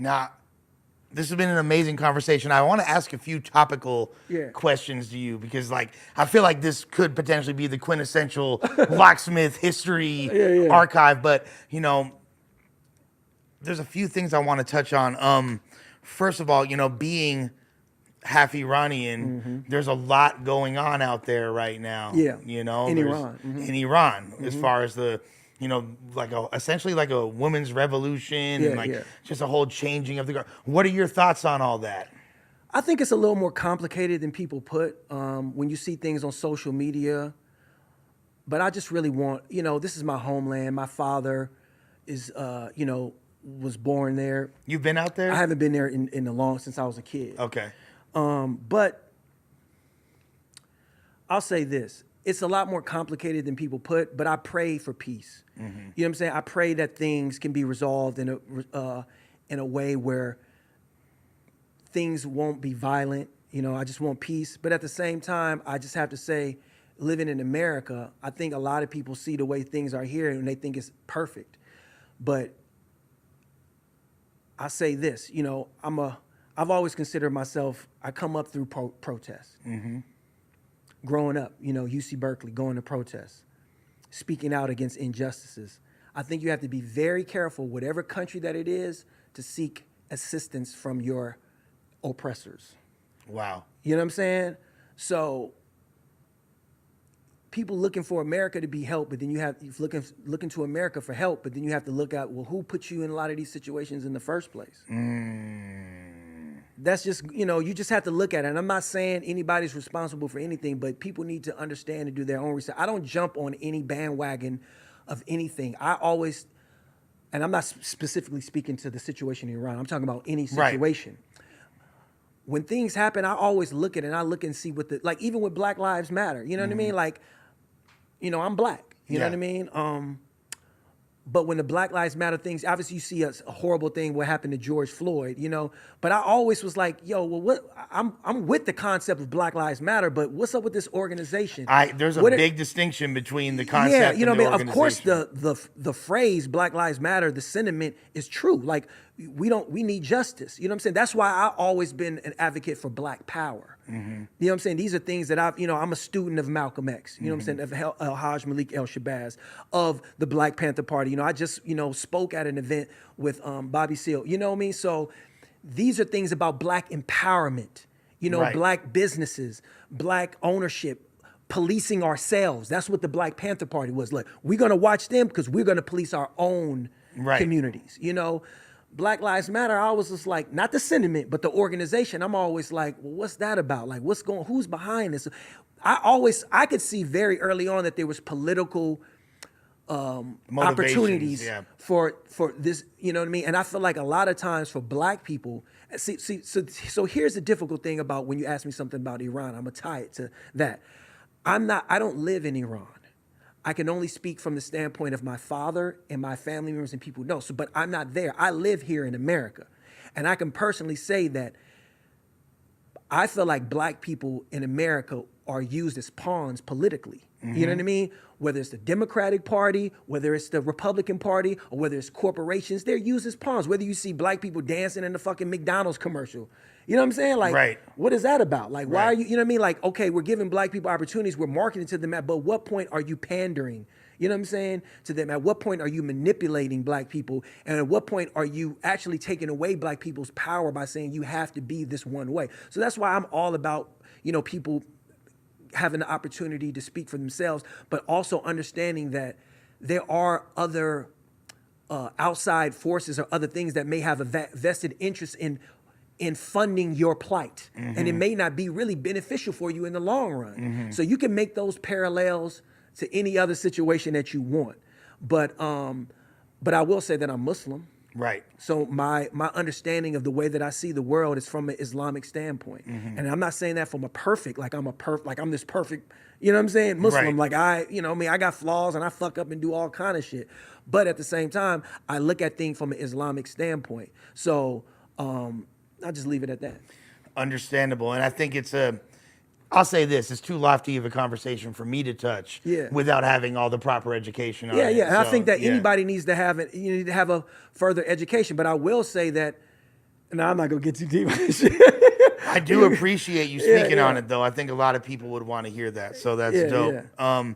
Now, this has been an amazing conversation. I want to ask a few topical questions to you because, like, I feel like this could potentially be the quintessential locksmith history archive. But you know, there's a few things I want to touch on. First of all, you know, being half Iranian, there's a lot going on out there right now. Yeah, you know, in Iran, in Iran, as far as the, you know, like essentially like a women's revolution and like just a whole changing of the guard. What are your thoughts on all that? I think it's a little more complicated than people put when you see things on social media. But I just really want, you know, this is my homeland. My father is, you know, was born there. You've been out there? I haven't been there in a long since I was a kid. Okay. But I'll say this. It's a lot more complicated than people put, but I pray for peace. You know what I'm saying? I pray that things can be resolved in a way where things won't be violent. You know, I just want peace. But at the same time, I just have to say, living in America, I think a lot of people see the way things are here and they think it's perfect. But I say this, you know, I've always considered myself, I come up through protests. Growing up, you know, UC Berkeley, going to protests, speaking out against injustices. I think you have to be very careful, whatever country that it is, to seek assistance from your oppressors. Wow. You know what I'm saying? So people looking for America to be helped, but then you're looking to America for help, but then you have to look at, well, who put you in a lot of these situations in the first place? That's just, you know, you just have to look at it. And I'm not saying anybody's responsible for anything, but people need to understand and do their own research. I don't jump on any bandwagon of anything. I always, and I'm not specifically speaking to the situation in Iran, I'm talking about any situation. Right. When things happen, I always look at it and I look and see what the, like even with Black Lives Matter, you know what I mean? Like, you know, I'm black, you know what I mean? But when the Black Lives Matter things, obviously you see a horrible thing what happened to George Floyd, you know. But I always was like, yo, well, what? I'm with the concept of Black Lives Matter, but what's up with this organization? There's a big distinction between the concept. Yeah, you know and the what I mean. Of course, the phrase Black Lives Matter, the sentiment is true. Like we need justice. You know what I'm saying? That's why I've always been an advocate for Black power. You know what I'm saying? These are things that I'm a student of Malcolm X, you know what I'm saying, of Haj Malik El-Shabazz, of the Black Panther Party. You know, I just, spoke at an event with Bobby Seale, you know what I mean? So these are things about Black empowerment, Black businesses, Black ownership, policing ourselves. That's what the Black Panther Party was. Like, we're going to watch them because we're going to police our own communities, Black Lives Matter, I was just like, not the sentiment, but the organization. I'm always like, well, what's that about? Like, who's behind this? I could see very early on that there was political opportunities for this, you know what I mean? And I feel like a lot of times for Black people, so here's the difficult thing about when you ask me something about Iran, I'm gonna tie it to that. I don't live in Iran. I can only speak from the standpoint of my father and my family members and people know. But I'm not there. I live here in America. And I can personally say that I feel like Black people in America are used as pawns politically. You know what I mean? Whether it's the Democratic Party, whether it's the Republican Party, or whether it's corporations, they're used as pawns. Whether you see Black people dancing in the fucking McDonald's commercial. You know what I'm saying? Like, what is that about? Like, why are you know what I mean? Like, okay, we're giving Black people opportunities, we're marketing to them, but what point are you pandering? You know what I'm saying? To them, at what point are you manipulating Black people? And at what point are you actually taking away Black people's power by saying you have to be this one way? So that's why I'm all about, people having the opportunity to speak for themselves, but also understanding that there are other outside forces or other things that may have a vested interest in funding your plight. And it may not be really beneficial for you in the long run. So you can make those parallels to any other situation that you want. But I will say that I'm Muslim. Right. So my understanding of the way that I see the world is from an Islamic standpoint. And I'm not saying that from I'm this perfect, you know what I'm saying, Muslim. Like I got flaws and I fuck up and do all kind of shit. But at the same time, I look at things from an Islamic standpoint. So I'll just leave it at that. Understandable. And I think I'll say this, it's too lofty of a conversation for me to touch without having all the proper education on it. And I think that anybody needs to have it. You need to have a further education. But I will say that No, I'm not gonna get too deep on this shit. I do appreciate you speaking on it, though. I think a lot of people would want to hear that, so that's dope. Yeah.